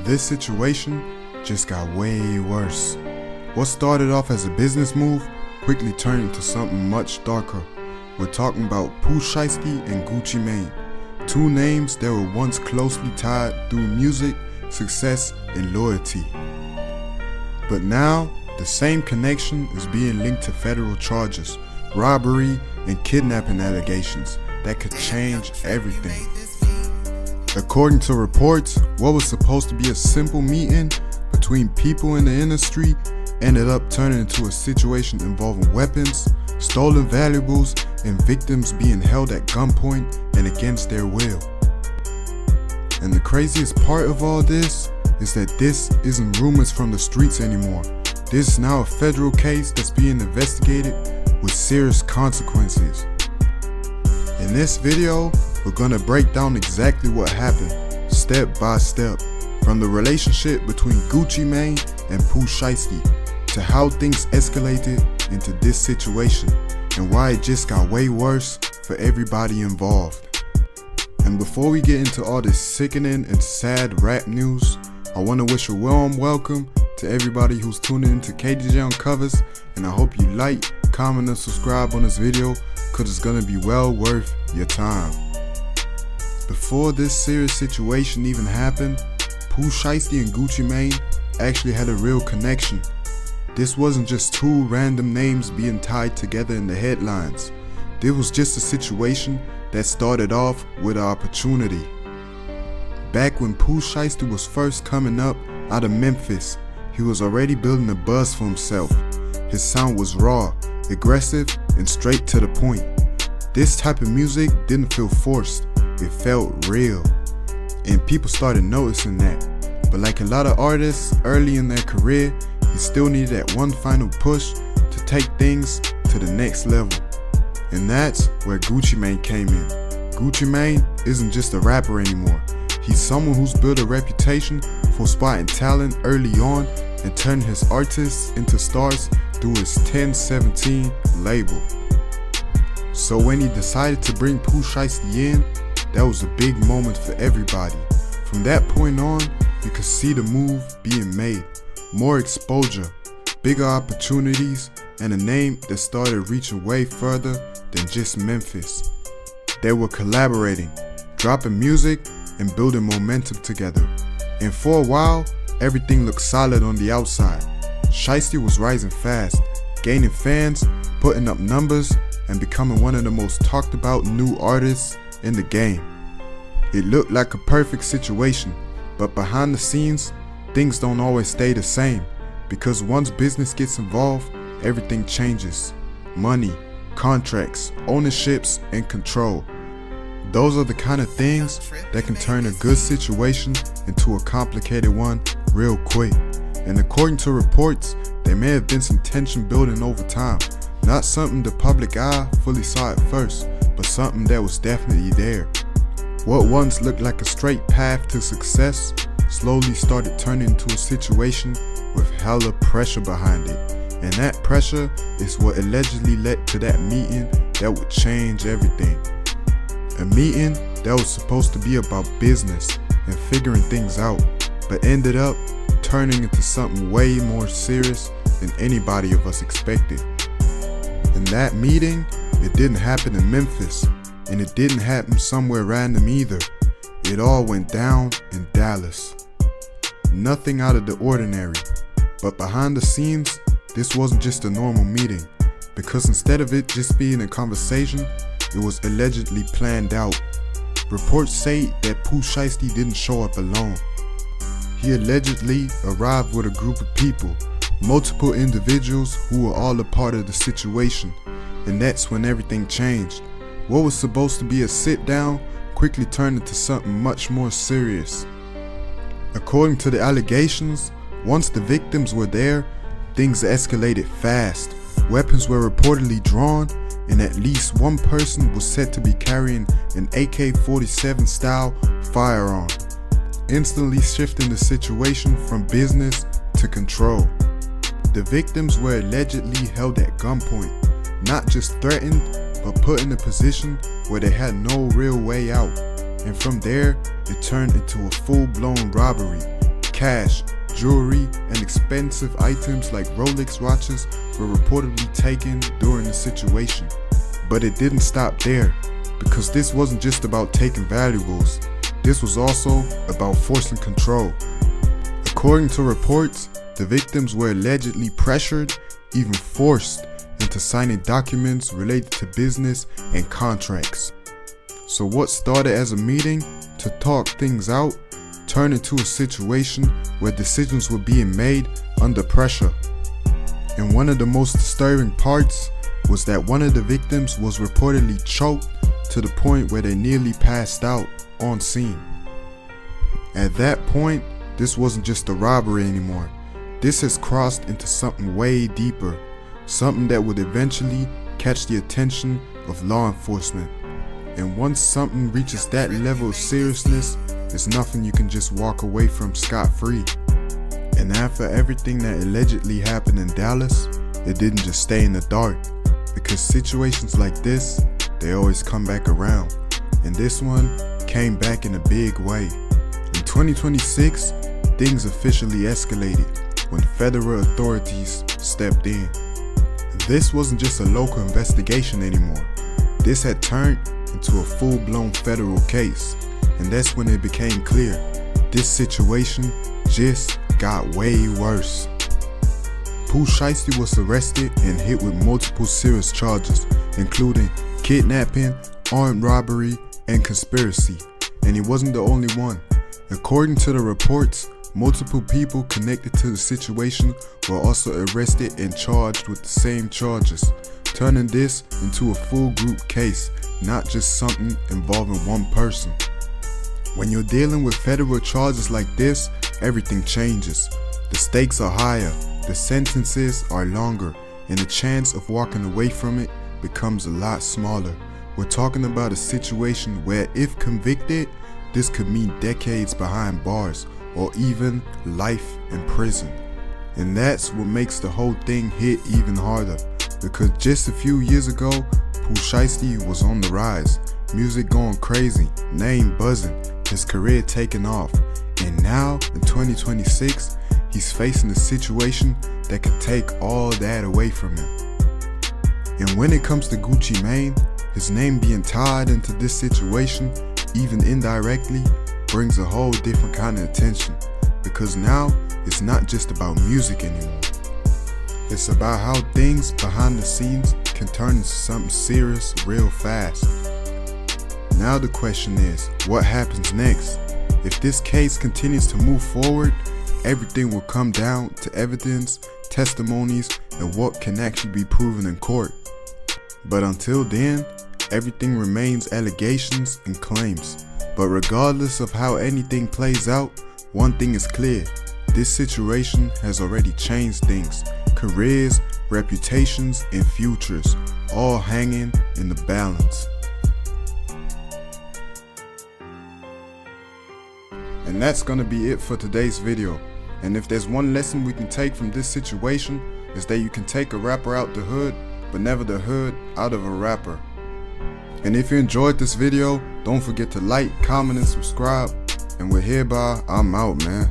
This situation just got way worse. What started off as a business move quickly turned into something much darker. We're talking about Pooh Shiesty and Gucci Mane, two names that were once closely tied through music, success, and loyalty. But now, the same connection is being linked to federal charges, robbery, and kidnapping allegations that could change everything. According to reports, what was supposed to be a simple meeting between people in the industry ended up turning into a situation involving weapons, stolen valuables, and victims being held at gunpoint and against their will. And the craziest part of all this is that this isn't rumors from the streets anymore. This is now a federal case that's being investigated with serious consequences. In this video, we're gonna break down exactly what happened, step by step, from the relationship between Gucci Mane and Pooh Shiesty to how things escalated into this situation and why it just got way worse for everybody involved. And before we get into all this sickening and sad rap news, I want to wish a warm welcome to everybody who's tuning into KDJ Uncovers, and I hope you like, comment, and subscribe on this video because it's gonna be well worth your time. Before this serious situation even happened, Pooh Shiesty and Gucci Mane actually had a real connection. This wasn't just two random names being tied together in the headlines. This was just a situation that started off with an opportunity. Back when Pooh Shiesty was first coming up out of Memphis, he was already building a buzz for himself. His sound was raw, aggressive, and straight to the point. This type of music didn't feel forced, it felt real. And people started noticing that. But like a lot of artists early in their career, he still needed that one final push to take things to the next level. And that's where Gucci Mane came in. Gucci Mane isn't just a rapper anymore. He's someone who's built a reputation for spotting talent early on and turning his artists into stars through his 1017 label. So when he decided to bring Pooh Shiesty in, that was a big moment for everybody. From that point on, you could see the move being made. More exposure, bigger opportunities, and a name that started reaching way further than just Memphis. They were collaborating, dropping music, and building momentum together. And for a while, everything looked solid on the outside. Shiesty was rising fast, gaining fans, putting up numbers, and becoming one of the most talked about new artists in the game. It looked like a perfect situation, but behind the scenes, things don't always stay the same, because once business gets involved, everything changes. Money, contracts, ownerships, and control. Those are the kind of things that can turn a good situation into a complicated one real quick. And according to reports, there may have been some tension building over time. Not something the public eye fully saw at first, but something that was definitely there. What once looked like a straight path to success slowly started turning into a situation with hella pressure behind it. And that pressure is what allegedly led to that meeting that would change everything. A meeting that was supposed to be about business and figuring things out, but ended up turning into something way more serious than anybody of us expected. And that meeting, it didn't happen in Memphis, and it didn't happen somewhere random either. It all went down in Dallas. Nothing out of the ordinary, but behind the scenes, this wasn't just a normal meeting, because instead of it just being a conversation, it was allegedly planned out. Reports say that Pooh Shiesty didn't show up alone. He allegedly arrived with a group of people, multiple individuals who were all a part of the situation, and that's when everything changed. What was supposed to be a sit down quickly turned into something much more serious. According to the allegations, once the victims were there, things escalated fast. Weapons were reportedly drawn, and at least one person was said to be carrying an AK-47 style firearm, instantly shifting the situation from business to control. The victims were allegedly held at gunpoint, not just threatened, but put in a position where they had no real way out. And from there, it turned into a full-blown robbery. Cash, jewelry, and expensive items like Rolex watches were reportedly taken during the situation. But it didn't stop there, because this wasn't just about taking valuables. This was also about forcing control. According to reports, the victims were allegedly pressured, even forced, into signing documents related to business and contracts. So what started as a meeting to talk things out turned into a situation where decisions were being made under pressure. And one of the most disturbing parts was that one of the victims was reportedly choked to the point where they nearly passed out on scene. At that point, this wasn't just a robbery anymore. This has crossed into something way deeper, something that would eventually catch the attention of law enforcement. And once something reaches that level of seriousness, there's nothing you can just walk away from scot-free. And after everything that allegedly happened in Dallas, it didn't just stay in the dark, because situations like this, they always come back around. And this one came back in a big way. In 2026, things officially escalated when federal authorities stepped in. This wasn't just a local investigation anymore. This had turned into a full-blown federal case. And that's when it became clear, this situation just got way worse. Pooh Shiesty was arrested and hit with multiple serious charges, including kidnapping, armed robbery, and conspiracy. And he wasn't the only one. According to the reports, multiple people connected to the situation were also arrested and charged with the same charges, turning this into a full group case, not just something involving one person. When you're dealing with federal charges like this, everything changes. The stakes are higher, the sentences are longer, and the chance of walking away from it becomes a lot smaller. We're talking about a situation where, if convicted, this could mean decades behind bars or even life in prison. And that's what makes the whole thing hit even harder, because just a few years ago, Pooh Shiesty was on the rise, music going crazy, name buzzing, his career taking off. And now in 2026, he's facing a situation that could take all that away from him. And when it comes to Gucci Mane, his name being tied into this situation, even indirectly, brings a whole different kind of attention, because now it's not just about music anymore. It's about how things behind the scenes can turn into something serious real fast. Now the question is, what happens next? If this case continues to move forward, everything will come down to evidence, testimonies, and what can actually be proven in court. But until then, everything remains allegations and claims. But regardless of how anything plays out, one thing is clear. This situation has already changed things. Careers, reputations, and futures, all hanging in the balance. And that's gonna be it for today's video. And if there's one lesson we can take from this situation, is that you can take a rapper out the hood, but never the hood out of a rapper. And if you enjoyed this video, don't forget to like, comment, and subscribe. And with hereby, I'm out, man.